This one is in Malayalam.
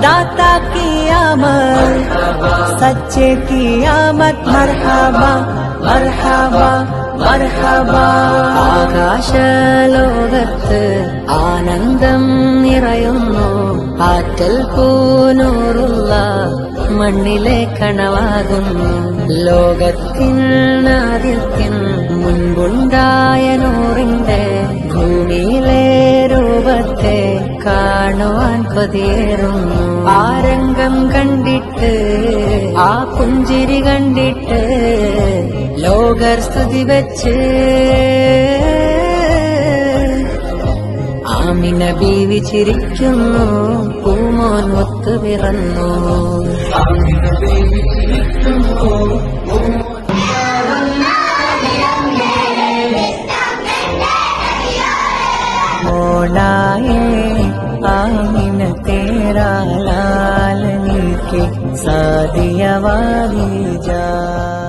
दाता की आमद सच्चे की आमद मरहबा मरहबा മർഹബാ. ആകാശലോകത്ത് ആനന്ദം നിറയുന്നു, ആറ്റൽ പൂനൂറുള്ള മണ്ണിലെ കണവാകുന്നു. ലോകത്തിനാദ്യത്തിൻ മുൻപുണ്ടായ നൂറിന്റെ ഭൂമിയിലെ രൂപത്തെ കാണുവാൻ കൊതിയേറുന്നു. ആ രംഗം കണ്ടിട്ട്, ആ പുഞ്ചിരി കണ്ടിട്ട് ലോകർ സ്തുതി വെച്ച് ആമിന ബീവി ചിരിക്കുന്നു, പൂമോൻ മുത്തു പിറന്നു. मोलाए आमिन तेरा लाल नीके सादिया वाली जा.